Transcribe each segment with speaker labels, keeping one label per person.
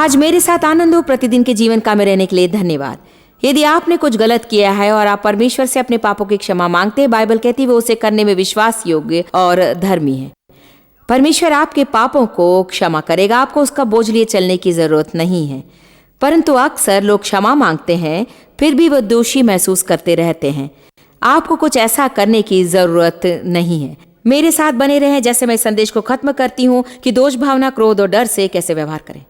Speaker 1: आज मेरे साथ आनंद हो प्रतिदिन के जीवन का में रहने के लिए धन्यवाद। यदि आपने कुछ गलत किया है और आप परमेश्वर से अपने पापों की क्षमा मांगते हैं, बाइबल कहती है वो उसे करने में विश्वास योग्य और धर्मी है। परमेश्वर आपके पापों को क्षमा करेगा, आपको उसका बोझ लिए चलने की जरूरत नहीं है। परंतु अक्सर लोग क्षमा मांगते हैं फिर भी वो दोषी महसूस करते रहते हैं। आपको कुछ ऐसा करने की जरूरत नहीं है। मेरे साथ बने रहें जैसे मैं संदेश को खत्म करती हूं कि दोष भावना, क्रोध और डर से कैसे व्यवहार करें।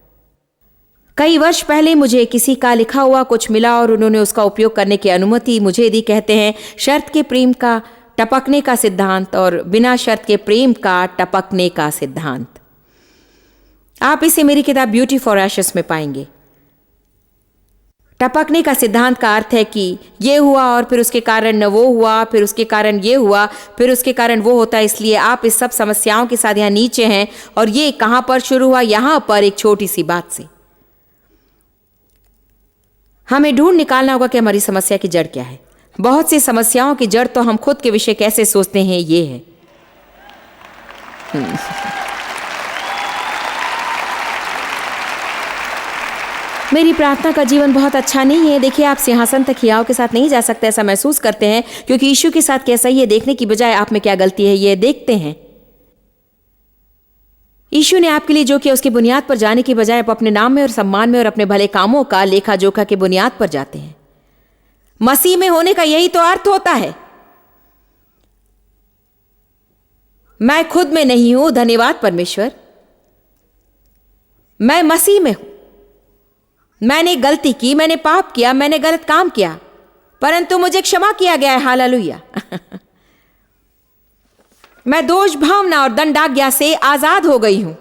Speaker 1: कई वर्ष पहले मुझे किसी का लिखा हुआ कुछ मिला और उन्होंने उसका उपयोग करने की अनुमति मुझे दी। कहते हैं शर्त के प्रेम का टपकने का सिद्धांत और बिना शर्त के प्रेम का टपकने का सिद्धांत। आप इसे मेरी किताब ब्यूटी फॉर एशेस में पाएंगे। टपकने का सिद्धांत का अर्थ है कि ये हुआ और फिर उसके कारण न वो हुआ, फिर उसके कारण ये हुआ, फिर उसके कारण वो होता है, इसलिए आप इस सब समस्याओं के साथ यहाँ नीचे हैं। और ये कहां पर शुरू हुआ? यहां पर एक छोटी सी बात से। हमें ढूंढ निकालना होगा कि हमारी समस्या की जड़ क्या है। बहुत सी समस्याओं की जड़ तो हम खुद के विषय कैसे सोचते हैं ये है। मेरी प्रार्थना का जीवन बहुत अच्छा नहीं है। देखिए, आप सिंहासन तक हियाव के साथ नहीं जा सकते, ऐसा महसूस करते हैं क्योंकि यीशु के साथ कैसा ही है देखने की बजाय आप में क्या गलती है ये देखते हैं। यीशु ने आपके लिए जो किया उसकी बुनियाद पर जाने की बजाय आप अपने नाम में और सम्मान में और अपने भले कामों का लेखा जोखा की बुनियाद पर जाते हैं। मसीह में होने का यही तो अर्थ होता है। मैं खुद में नहीं हूं, धन्यवाद परमेश्वर, मैं मसीह में हूं। मैंने गलती की, मैंने पाप किया, मैंने गलत काम किया, परंतु मुझे क्षमा किया गया है। हालेलुया। मैं दोष भावना और दंडाज्ञा से आजाद हो गई हूं।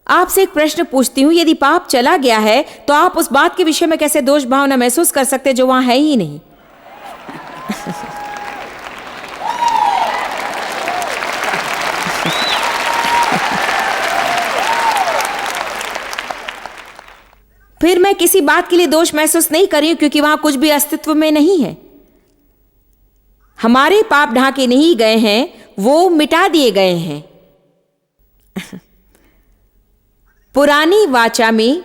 Speaker 1: आपसे एक प्रश्न पूछती हूं, यदि पाप चला गया है तो आप उस बात के विषय में कैसे दोष भावना महसूस कर सकते जो वहां है ही नहीं? फिर मैं किसी बात के लिए दोष महसूस नहीं कर रही हूं क्योंकि वहां कुछ भी अस्तित्व में नहीं है। हमारे पाप ढांके नहीं गए हैं, वो मिटा दिए गए हैं। पुरानी वाचा में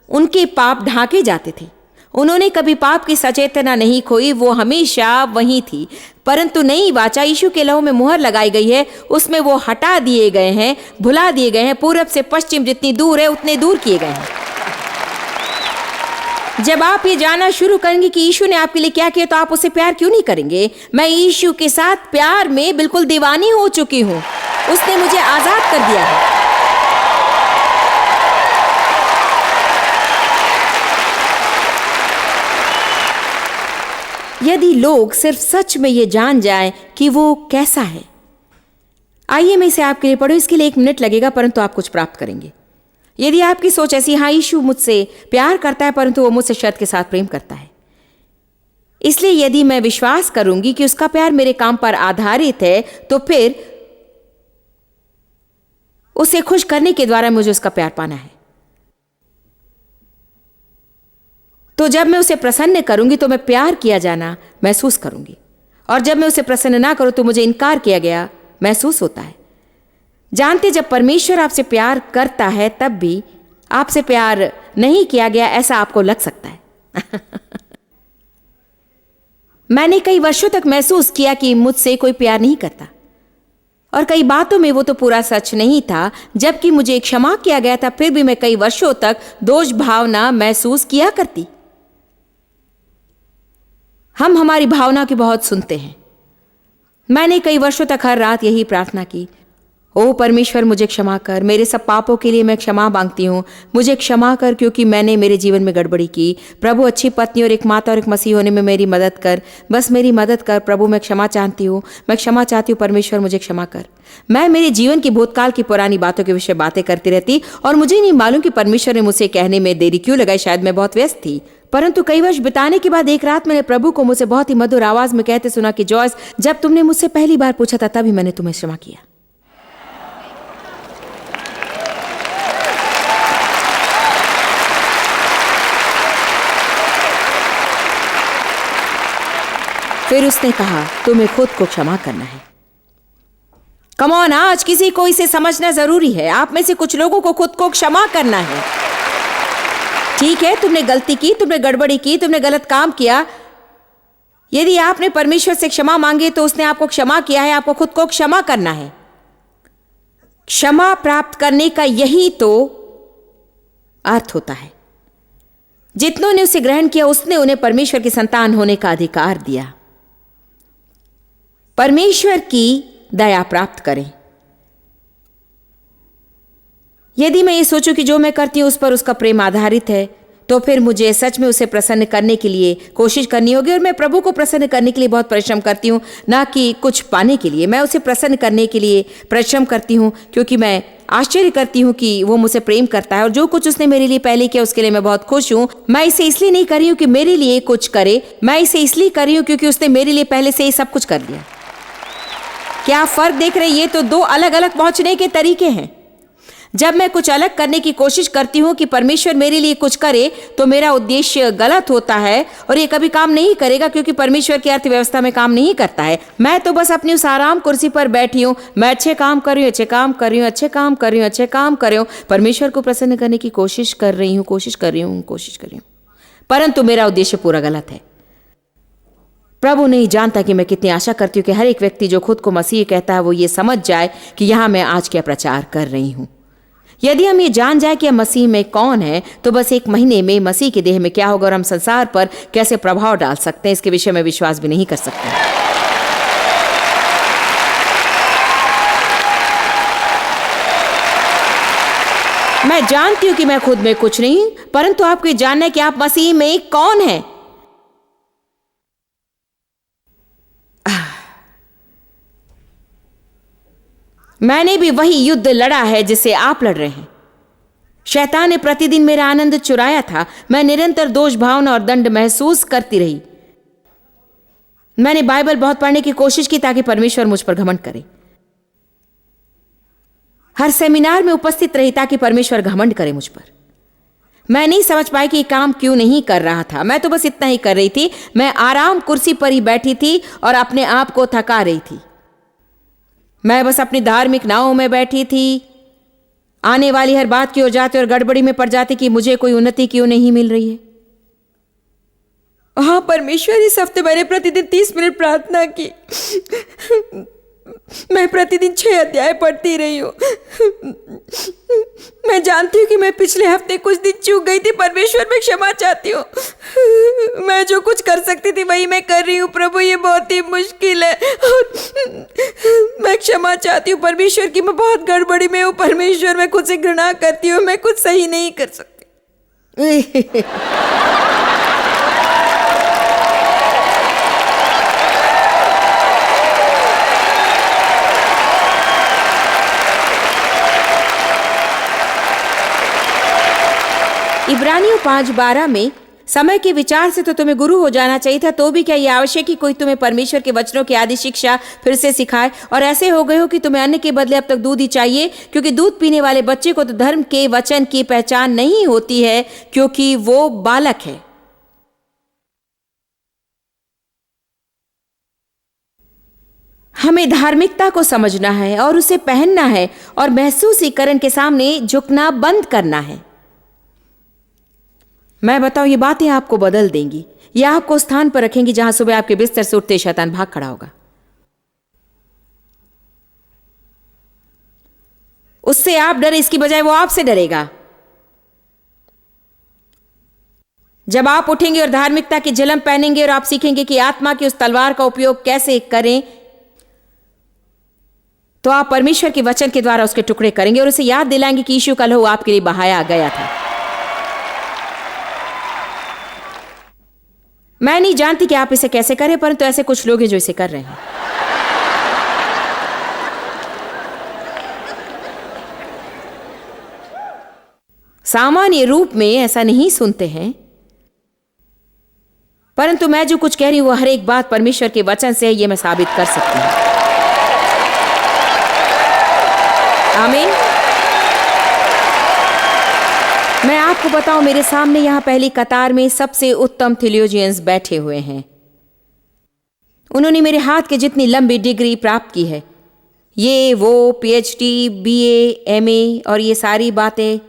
Speaker 1: उनके पाप ढांके जाते थे। उन्होंने कभी पाप की सचेतना नहीं खोई, वो हमेशा वहीं थी। परंतु नई वाचा यीशु के लहू में मुहर लगाई गई है, उसमें वो हटा दिए गए हैं, भुला दिए गए हैं। पूरब से पश्चिम जितनी दूर है उतने दूर किए गए हैं। जब आप ये जानना शुरू करेंगे कि यीशु ने आपके लिए क्या किया तो आप उससे प्यार क्यों नहीं करेंगे? मैं यीशु के साथ प्यार में बिल्कुल दीवानी हो चुकी हूं। उसने मुझे आजाद कर दिया है। यदि लोग सिर्फ सच में ये जान जाएं कि वो कैसा है। आइए मैं इसे आपके लिए पढ़ूं। इसके लिए 1 मिनट लगेगा परंतु आप कुछ प्राप्त करेंगे। यदि आपकी सोच ऐसी, हाँ यीशु मुझसे प्यार करता है परंतु वो मुझसे शर्त के साथ प्रेम करता है, इसलिए यदि मैं विश्वास करूंगी कि उसका प्यार मेरे काम पर आधारित है तो फिर उसे खुश करने के द्वारा मुझे उसका प्यार पाना है। तो जब मैं उसे प्रसन्न करूंगी तो मैं प्यार किया जाना महसूस करूंगी, और जब मैं उसे प्रसन्न ना करूं तो मुझे इनकार किया गया महसूस होता है। जानते, जब परमेश्वर आपसे प्यार करता है तब भी आपसे प्यार नहीं किया गया ऐसा आपको लग सकता है। मैंने कई वर्षों तक महसूस किया कि मुझसे कोई प्यार नहीं करता, और कई बातों में वो तो पूरा सच नहीं था। जबकि मुझे क्षमा किया गया था फिर भी मैं कई वर्षों तक दोष भावना महसूस किया करती। हम हमारी भावना की बहुत सुनते हैं। मैंने कई वर्षों तक हर रात यही प्रार्थना की, ओ परमेश्वर मुझे क्षमा कर, मेरे सब पापों के लिए मैं क्षमा मांगती हूँ। मुझे क्षमा कर क्योंकि मैंने मेरे जीवन में गड़बड़ी की। प्रभु, अच्छी पत्नी और एक माता और एक मसीह होने में मेरी मदद कर, बस मेरी मदद कर। प्रभु, मैं क्षमा चाहती हूँ, मैं क्षमा चाहती हूँ। परमेश्वर मुझे क्षमा कर। मैं मेरे जीवन की भूतकाल की पुरानी बातों के विषय बातें करती रहती और मुझे नहीं मालूम कि परमेश्वर ने मुझसे कहने में देरी क्यों लगाई। शायद मैं बहुत व्यस्त थी। परंतु कई वर्ष बिताने के बाद एक रात मैंने प्रभु को मुझसे बहुत ही मधुर आवाज में कहते सुना कि जॉयस, जब तुमने मुझसे पहली बार पूछा था तभी मैंने तुम्हें क्षमा किया। फिर उसने कहा, तुम्हें खुद को क्षमा करना है। कम ऑन, आज किसी को इसे समझना जरूरी है। आप में से कुछ लोगों को खुद को क्षमा करना है। ठीक है, तुमने गलती की, तुमने गड़बड़ी की, तुमने गलत काम किया। यदि आपने परमेश्वर से क्षमा मांगी तो उसने आपको क्षमा किया है, आपको खुद को क्षमा करना है। क्षमा प्राप्त करने का यही तो अर्थ होता है। जितनों ने उसे ग्रहण किया उसने उन्हें परमेश्वर की संतान होने का अधिकार दिया। परमेश्वर की दया प्राप्त करें। यदि मैं ये सोचूं कि जो मैं करती हूं उस पर उसका प्रेम आधारित है, तो फिर मुझे सच में उसे प्रसन्न करने के लिए कोशिश करनी होगी। और मैं प्रभु को प्रसन्न करने के लिए बहुत परिश्रम करती हूँ, ना कि कुछ पाने के लिए। मैं उसे प्रसन्न करने के लिए परिश्रम करती हूँ, क्योंकि मैं आश्चर्य करती हूँ कि वो मुझसे प्रेम करता है और जो कुछ उसने मेरे लिए पहले किया उसके लिए मैं बहुत खुश हूँ। मैं इसे इसलिए नहीं कर रही हूँ कि मेरे लिए कुछ करे, मैं इसे इसलिए कर रही हूँ क्योंकि उसने मेरे लिए पहले से ही सब कुछ कर दिया। क्या आप फर्क देख रहे हैं? ये तो दो अलग अलग पहुंचने के तरीके हैं। जब मैं कुछ अलग करने की कोशिश करती हूँ कि परमेश्वर मेरे लिए कुछ करे, तो मेरा उद्देश्य गलत होता है और ये कभी काम नहीं करेगा, क्योंकि परमेश्वर की अर्थव्यवस्था में काम नहीं करता है। मैं तो बस अपनी उस आराम कुर्सी पर बैठी हूँ, मैं अच्छे काम कर रही हूँ, अच्छे काम कर रही हूँ, अच्छे काम कर रही हूँ, अच्छे काम कर रही हूँ, परमेश्वर को प्रसन्न करने की कोशिश कर रही हूँ, कोशिश कर रही हूँ, परंतु मेरा उद्देश्य पूरा गलत है। प्रभु नहीं जानता कि मैं कितनी आशा करती हूँ कि हर एक व्यक्ति जो खुद को मसीह कहता है वो ये समझ जाए कि यहाँ मैं आज क्या प्रचार कर रही हूँ। यदि हम ये जान जाए कि मसीह में कौन है, तो बस एक महीने में मसीह के देह में क्या होगा और हम संसार पर कैसे प्रभाव डाल सकते हैं, इसके विषय में विश्वास भी नहीं कर सकते। मैं जानती हूं कि मैं खुद में कुछ नहीं, परंतु आपको ये जानना है कि आप मसीह में कौन है। मैंने भी वही युद्ध लड़ा है जिसे आप लड़ रहे हैं। शैतान ने प्रतिदिन मेरा आनंद चुराया था। मैं निरंतर दोष भावना और दंड महसूस करती रही। मैंने बाइबल बहुत पढ़ने की कोशिश की ताकि परमेश्वर मुझ पर घमंड करे। हर सेमिनार में उपस्थित रही ताकि परमेश्वर घमंड करे मुझ पर। मैं नहीं समझ पाई कि काम क्यों नहीं कर रहा था। मैं तो बस इतना ही कर रही थी। मैं आराम कुर्सी पर ही बैठी थी और अपने आप को थका रही थी। मैं बस अपनी धार्मिक नाव में बैठी थी, आने वाली हर बात की ओर जाती और गड़बड़ी में पड़ जाती कि मुझे कोई उन्नति क्यों नहीं मिल रही है। हाँ परमेश्वर, इस हफ्ते मैंने प्रतिदिन 30 मिनट प्रार्थना की। मैं प्रतिदिन 6 अध्याय पढ़ती रही हूँ। मैं जानती हूँ कि मैं पिछले हफ्ते कुछ दिन चूक गई थी। परमेश्वर, मैं क्षमा चाहती हूँ। मैं जो कुछ कर सकती थी वही मैं कर रही हूँ। प्रभु, ये बहुत ही मुश्किल है और मैं क्षमा चाहती हूँ परमेश्वर की मैं बहुत गड़बड़ी में हूँ। परमेश्वर, मैं खुद से घृणा करती हूँ। मैं कुछ सही नहीं कर सकती। इब्रानियों 5:12 में समय के विचार से तो तुम्हें गुरु हो जाना चाहिए था, तो भी क्या यह आवश्यक कि कोई तुम्हें परमेश्वर के वचनों की आदि शिक्षा फिर से सिखाए? और ऐसे हो गए हो कि तुम्हें अन्न के बदले अब तक दूध ही चाहिए, क्योंकि दूध पीने वाले बच्चे को तो धर्म के वचन की पहचान नहीं होती है, क्योंकि वो बालक है। हमें धार्मिकता को समझना है और उसे पहनना है और महसूसीकरण के सामने झुकना बंद करना है। मैं बताऊं, ये बातें आपको बदल देंगी। ये आपको स्थान पर रखेंगी जहां सुबह आपके बिस्तर से उठते शैतान भाग खड़ा होगा। उससे आप डरे, इसकी बजाय वो आपसे डरेगा। जब आप उठेंगे और धार्मिकता की झिलम पहनेंगे और आप सीखेंगे कि आत्मा की उस तलवार का उपयोग कैसे करें, तो आप परमेश्वर के वचन के द्वारा उसके टुकड़े करेंगे और उसे याद दिलाएंगे कि यीशु का लहू आपके लिए बहाया गया था। मैं नहीं जानती कि आप इसे कैसे करें, परंतु ऐसे कुछ लोग हैं जो इसे कर रहे हैं। सामान्य रूप में ऐसा नहीं सुनते हैं, परंतु मैं जो कुछ कह रही हूं वो हर एक बात परमेश्वर के वचन से है, ये मैं साबित कर सकती हूं। आमीन। मैं आपको बताऊं, मेरे सामने यहां पहली कतार में सबसे उत्तम थियोलॉजियंस बैठे हुए हैं। उन्होंने मेरे हाथ के जितनी लंबी डिग्री प्राप्त की है, ये वो PhD, BA, MA और ये सारी बातें,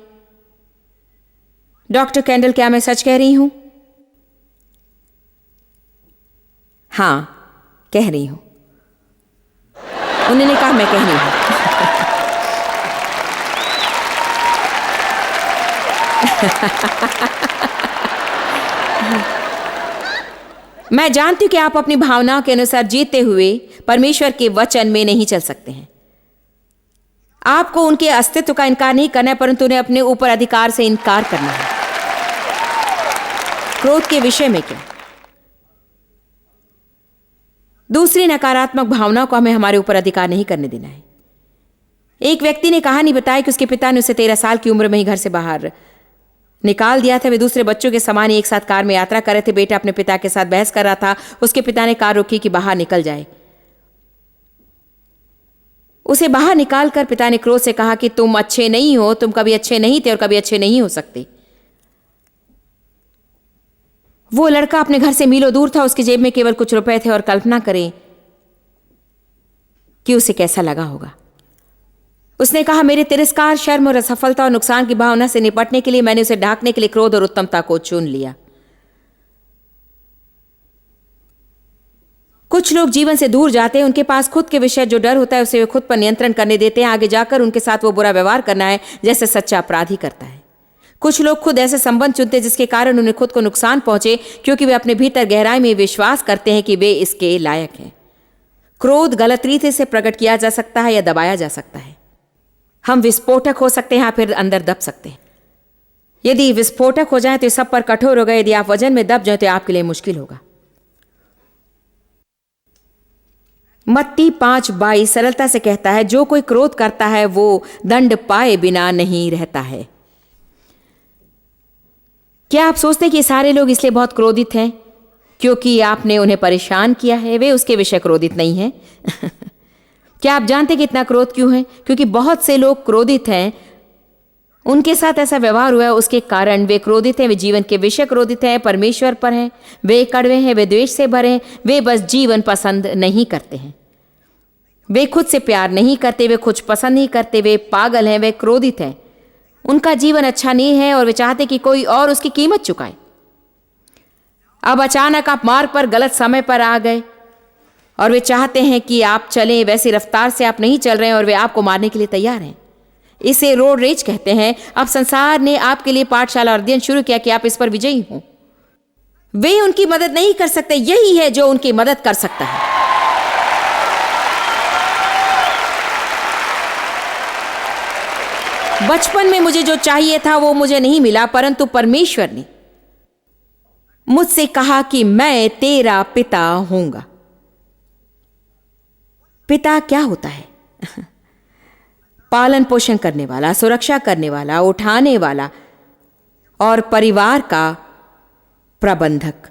Speaker 1: डॉक्टर कैंडल, क्या मैं सच कह रही हूं? हाँ, कह रही हूं। उन्होंने कहा मैं कह रही हूं। मैं जानती हूं कि आप अपनी भावनाओं के अनुसार जीते हुए परमेश्वर के वचन में नहीं चल सकते हैं। आपको उनके अस्तित्व का इनकार नहीं करना है, परंतु उन्हें अपने ऊपर अधिकार से इनकार करना है। क्रोध के विषय में क्या? दूसरी नकारात्मक भावनाओं को हमें हमारे ऊपर अधिकार नहीं करने देना है। एक व्यक्ति ने कहानी बताई कि उसके पिता ने उसे 13 साल की उम्र में ही घर से बाहर निकाल दिया था। वे दूसरे बच्चों के समान एक साथ कार में यात्रा कर रहे थे। बेटा अपने पिता के साथ बहस कर रहा था। उसके पिता ने कार रोकी कि बाहर निकल जाए। उसे बाहर निकालकर पिता ने क्रोध से कहा कि तुम अच्छे नहीं हो, तुम कभी अच्छे नहीं थे और कभी अच्छे नहीं हो सकते। वो लड़का अपने घर से मीलों दूर था। उसकी जेब में केवल कुछ रुपए थे और कल्पना करें कि उसे कैसा लगा होगा। उसने कहा, मेरे तिरस्कार, शर्म और असफलता और नुकसान की भावना से निपटने के लिए मैंने उसे ढांकने के लिए क्रोध और उत्तमता को चुन लिया। कुछ लोग जीवन से दूर जाते हैं। उनके पास खुद के विषय जो डर होता है उसे वे खुद पर नियंत्रण करने देते हैं। आगे जाकर उनके साथ वो बुरा व्यवहार करना है जैसे सच्चा अपराधी करता है। कुछ लोग खुद ऐसे संबंध चुनते हैं जिसके कारण उन्हें खुद को नुकसान पहुंचे, क्योंकि वे अपने भीतर गहराई में विश्वास करते हैं कि वे इसके लायक हैं। क्रोध गलत रीति से प्रकट किया जा सकता है या दबाया जा सकता है। हम विस्फोटक हो सकते हैं या फिर अंदर दब सकते हैं। यदि विस्फोटक हो जाए तो सब पर कठोर होगा। यदि आप वजन में दब जाए तो आपके लिए मुश्किल होगा। मत्ती 5:22 सरलता से कहता है, जो कोई क्रोध करता है वो दंड पाए बिना नहीं रहता है। क्या आप सोचते हैं कि सारे लोग इसलिए बहुत क्रोधित हैं क्योंकि आपने उन्हें परेशान किया है? वे उसके विषय क्रोधित नहीं हैं। क्या आप जानते हैं कि इतना क्रोध क्यों है? क्योंकि बहुत से लोग क्रोधित हैं, उनके साथ ऐसा व्यवहार हुआ है, उसके कारण वे क्रोधित हैं। वे जीवन के विषय क्रोधित हैं, परमेश्वर पर हैं, वे कड़वे हैं, वे द्वेष से भरे हैं, वे बस जीवन पसंद नहीं करते हैं, वे खुद से प्यार नहीं करते, वे कुछ पसंद नहीं करते, वे पागल हैं, वे क्रोधित हैं। उनका जीवन अच्छा नहीं है और वे चाहते कि कोई और उसकी कीमत चुकाए। अब अचानक आप मार्ग पर गलत समय पर आ गए और वे चाहते हैं कि आप चलें वैसी रफ्तार से आप नहीं चल रहे हैं और वे आपको मारने के लिए तैयार हैं। इसे रोड रेज कहते हैं। अब संसार ने आपके लिए पाठशाला और अध्ययन शुरू किया कि आप इस पर विजयी हों। वे उनकी मदद नहीं कर सकते, यही है जो उनकी मदद कर सकता है। बचपन में मुझे जो चाहिए था वो मुझे नहीं मिला, परंतु परमेश्वर ने मुझसे कहा कि मैं तेरा पिता हूंगा। पिता क्या होता है? पालन पोषण करने वाला, सुरक्षा करने वाला, उठाने वाला और परिवार का प्रबंधक।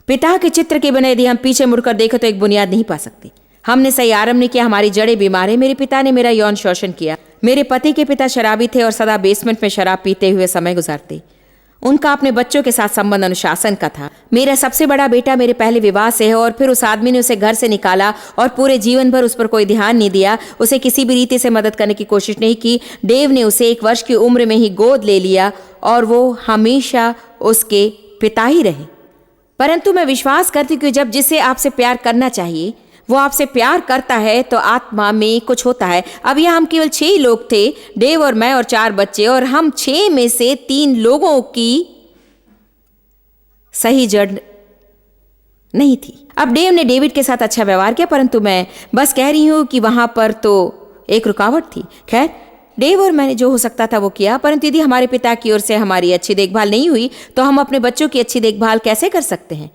Speaker 1: पिता के चित्र के बिना यदि हम पीछे मुड़कर देखें तो एक बुनियाद नहीं पा सकते। हमने सही आरंभ नहीं किया, हमारी जड़ें बीमार हैं। मेरे पिता ने मेरा यौन शोषण किया। मेरे पति के पिता शराबी थे और सदा बेसमेंट में शराब पीते हुए समय गुजारते। उनका अपने बच्चों के साथ संबंध अनुशासन का था। मेरा सबसे बड़ा बेटा मेरे पहले विवाह से है और फिर उस आदमी ने उसे घर से निकाला और पूरे जीवन भर उस पर कोई ध्यान नहीं दिया, उसे किसी भी रीति से मदद करने की कोशिश नहीं की। डेव ने उसे 1 वर्ष की उम्र में ही गोद ले लिया और वो हमेशा उसके पिता ही रहे। परंतु मैं विश्वास करती हूँ कि जब जिसे आपसे प्यार करना चाहिए वो आपसे प्यार करता है तो आत्मा में कुछ होता है। अब यहाँ हम केवल 6 लोग थे, डेव और मैं और 4 बच्चे, और हम 6 में से 3 लोगों की सही जड़ नहीं थी। अब डेव ने डेविड के साथ अच्छा व्यवहार किया, परंतु मैं बस कह रही हूं कि वहां पर तो एक रुकावट थी। खैर, डेव और मैंने जो हो सकता था वो किया, परंतु यदि हमारे पिता की ओर से हमारी अच्छी देखभाल नहीं हुई तो हम अपने बच्चों की अच्छी देखभाल कैसे कर सकते हैं?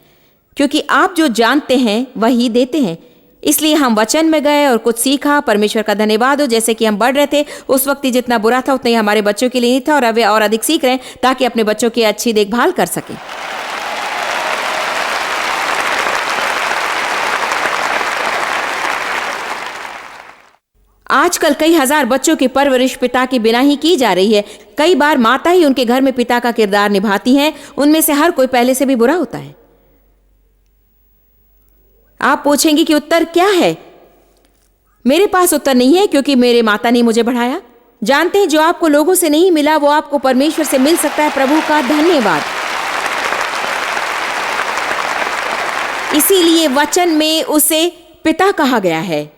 Speaker 1: क्योंकि आप जो जानते हैं वही देते हैं। इसलिए हम वचन में गए और कुछ सीखा। परमेश्वर का धन्यवाद हो, जैसे कि हम बढ़ रहे थे उस वक्त जितना बुरा था उतना ही हमारे बच्चों के लिए नहीं था, और अब वे और अधिक सीख रहे हैं ताकि अपने बच्चों की अच्छी देखभाल कर सकें। आजकल कई हजार बच्चों की परवरिश पिता के बिना ही की जा रही है। कई बार माता ही उनके घर में पिता का किरदार निभाती हैं। उनमें से हर कोई पहले से भी बुरा होता है। आप पूछेंगे कि उत्तर क्या है? मेरे पास उत्तर नहीं है, क्योंकि मेरे माता ने मुझे बढ़ाया। जानते हैं जो आपको लोगों से नहीं मिला वो आपको परमेश्वर से मिल सकता है। प्रभु का धन्यवाद। इसीलिए वचन में उसे पिता कहा गया है।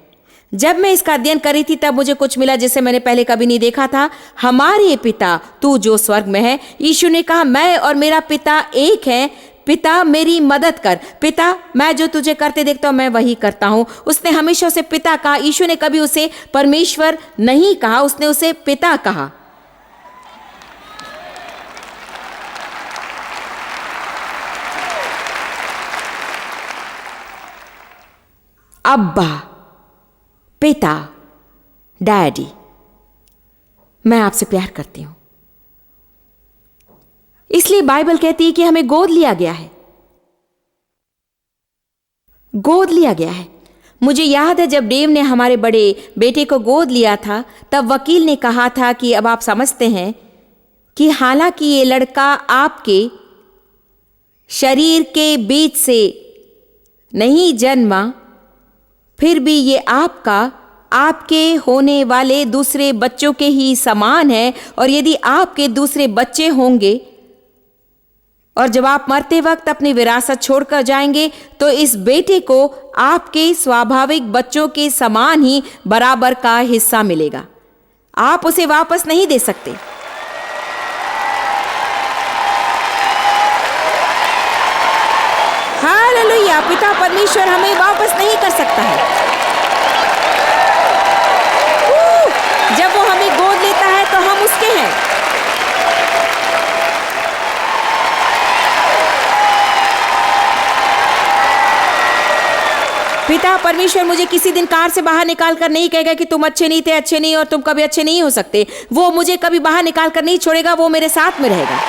Speaker 1: जब मैं इसका अध्ययन कर रही थी तब मुझे कुछ मिला जिसे मैंने पहले कभी नहीं देखा था। हमारे पिता तू जो स्वर्ग में है। यीशु ने कहा मैं और मेरा पिता एक है। पिता मेरी मदद कर। पिता मैं जो तुझे करते देखता हूं मैं वही करता हूं। उसने हमेशा उसे पिता कहा। यीशु ने कभी उसे परमेश्वर नहीं कहा, उसने उसे पिता कहा। अब्बा, पिता, डैडी, मैं आपसे प्यार करती हूं। इसलिए बाइबल कहती है कि हमें गोद लिया गया है। गोद लिया गया है। मुझे याद है जब डेव ने हमारे बड़े बेटे को गोद लिया था तब वकील ने कहा था कि अब आप समझते हैं कि हालांकि ये लड़का आपके शरीर के बीच से नहीं जन्मा, फिर भी ये आपके होने वाले दूसरे बच्चों के ही समान है। और यदि आपके दूसरे बच्चे होंगे और जब आप मरते वक्त अपनी विरासत छोड़कर जाएंगे तो इस बेटे को आपके स्वाभाविक बच्चों के समान ही बराबर का हिस्सा मिलेगा। आप उसे वापस नहीं दे सकते। हालेलुया। पिता परमेश्वर हमें वापस नहीं कर सकता है। जब वो हमें गोद लेता है तो हम उसके हैं। पिता परमेश्वर मुझे किसी दिन कार से बाहर निकाल कर नहीं कहेगा कि तुम अच्छे नहीं थे, अच्छे नहीं और तुम कभी अच्छे नहीं हो सकते। वो मुझे कभी बाहर निकाल कर नहीं छोड़ेगा, वो मेरे साथ में रहेगा।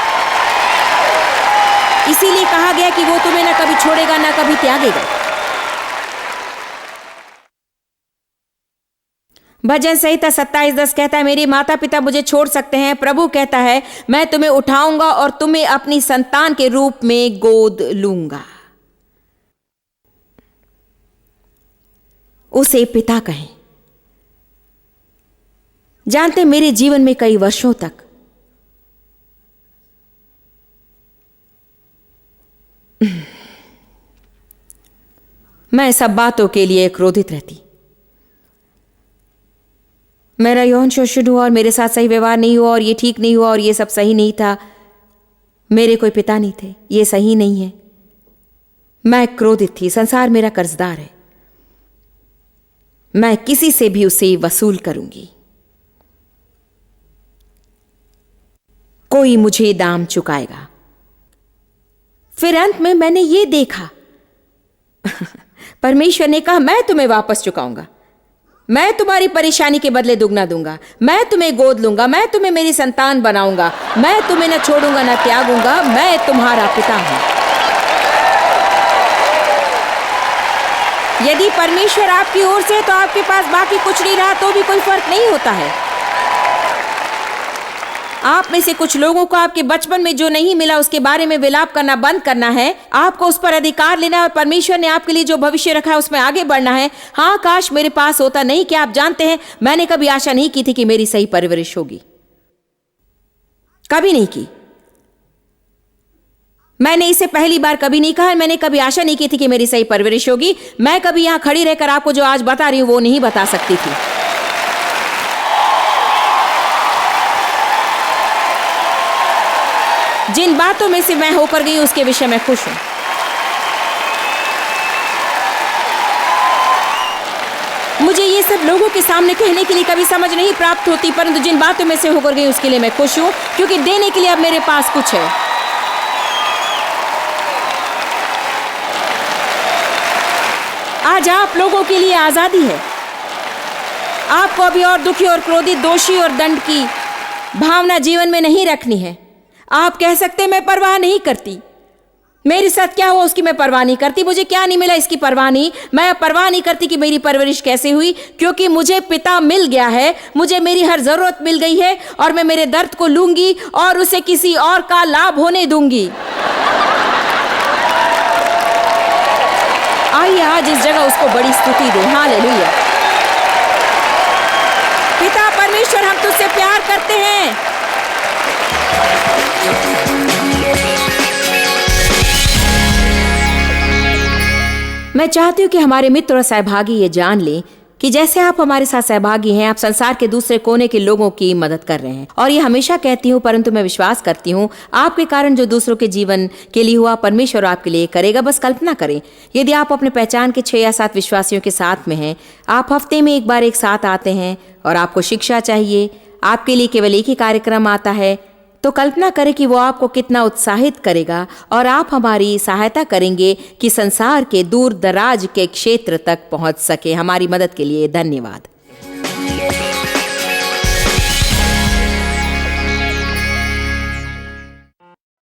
Speaker 1: इसीलिए कहा गया कि वो तुम्हें ना कभी छोड़ेगा ना कभी त्यागेगा। भजन संहिता 27:10 कहता है मेरे माता पिता मुझे छोड़ सकते हैं, प्रभु कहता है मैं तुम्हें उठाऊंगा और तुम्हें अपनी संतान के रूप में गोद लूंगा। उसे पिता कहें। जानते मेरे जीवन में कई वर्षों तक मैं सब बातों के लिए क्रोधित रहती। मेरा यौन शोषण हुआ और मेरे साथ सही व्यवहार नहीं हुआ और ये ठीक नहीं हुआ और ये सब सही नहीं था। मेरे कोई पिता नहीं थे, ये सही नहीं है। मैं क्रोधित थी। संसार मेरा कर्जदार है, मैं किसी से भी उसे वसूल करूंगी। कोई मुझे दाम चुकाएगा। फिर अंत में मैंने ये देखा परमेश्वर ने कहा मैं तुम्हें वापस चुकाऊंगा, मैं तुम्हारी परेशानी के बदले दुगना दूंगा, मैं तुम्हें गोद लूंगा, मैं तुम्हें मेरी संतान बनाऊंगा, मैं तुम्हें न छोड़ूंगा न त्यागूंगा, मैं तुम्हारा पिता हूं। यदि परमेश्वर आपकी ओर से तो आपके पास बाकी कुछ नहीं रहा तो भी कोई फर्क नहीं होता है। आप में से कुछ लोगों को आपके बचपन में जो नहीं मिला उसके बारे में विलाप करना बंद करना है। आपको उस पर अधिकार लेना है और परमेश्वर ने आपके लिए जो भविष्य रखा है उसमें आगे बढ़ना है। हाँ काश मेरे पास होता। नहीं कि आप जानते हैं मैंने कभी आशा नहीं की थी कि मेरी सही परवरिश होगी, कभी नहीं की। मैंने इसे पहली बार कभी नहीं कहा। मैंने कभी आशा नहीं की थी कि मेरी सही परवरिश होगी। मैं कभी यहां खड़ी रहकर आपको जो आज बता रही हूं वो नहीं बता सकती थी। जिन बातों में से मैं होकर गई उसके विषय में खुश हूं। मुझे ये सब लोगों के सामने कहने के लिए कभी समझ नहीं प्राप्त होती, परंतु जिन बातों में से होकर गई उसके लिए मैं खुश हूं, क्योंकि देने के लिए अब मेरे पास कुछ है। आज आप लोगों के लिए आजादी है। आपको अभी और दुखी और क्रोधित, दोषी और दंड की भावना जीवन में नहीं रखनी है। आप कह सकते मैं परवाह नहीं करती, मेरे साथ क्या हुआ उसकी मैं परवाह नहीं करती, मुझे क्या नहीं मिला इसकी परवाह नहीं। मैं परवाह नहीं करती कि मेरी परवरिश कैसे हुई, क्योंकि मुझे पिता मिल गया है। मुझे मेरी हर जरूरत मिल गई है और मैं मेरे दर्द को लूंगी और उसे किसी और का लाभ होने दूंगी। आइए आज इस जगह उसको बड़ी स्तुति दें। हालेलुया। पिता परमेश्वर हम तुझसे प्यार करते हैं। मैं चाहती हूँ कि हमारे मित्र और सहभागी ये जान लें कि जैसे आप हमारे साथ सहभागी हैं, आप संसार के दूसरे कोने के लोगों की मदद कर रहे हैं। और ये हमेशा कहती हूँ, परंतु मैं विश्वास करती हूँ, आपके कारण जो दूसरों के जीवन के लिए हुआ, परमेश्वर आपके लिए करेगा। बस कल्पना करें, यदि आप अपने पहचान के 6 या 7 विश्वासियों के साथ में हैं, आप हफ्ते में एक बार एक साथ आते हैं और आपको शिक्षा चाहिए, आपके लिए केवल एक ही कार्यक्रम आता है, तो कल्पना करें कि वो आपको कितना उत्साहित करेगा और आप हमारी सहायता करेंगे कि संसार के दूर दराज के क्षेत्र तक पहुंच सके। हमारी मदद के लिए धन्यवाद।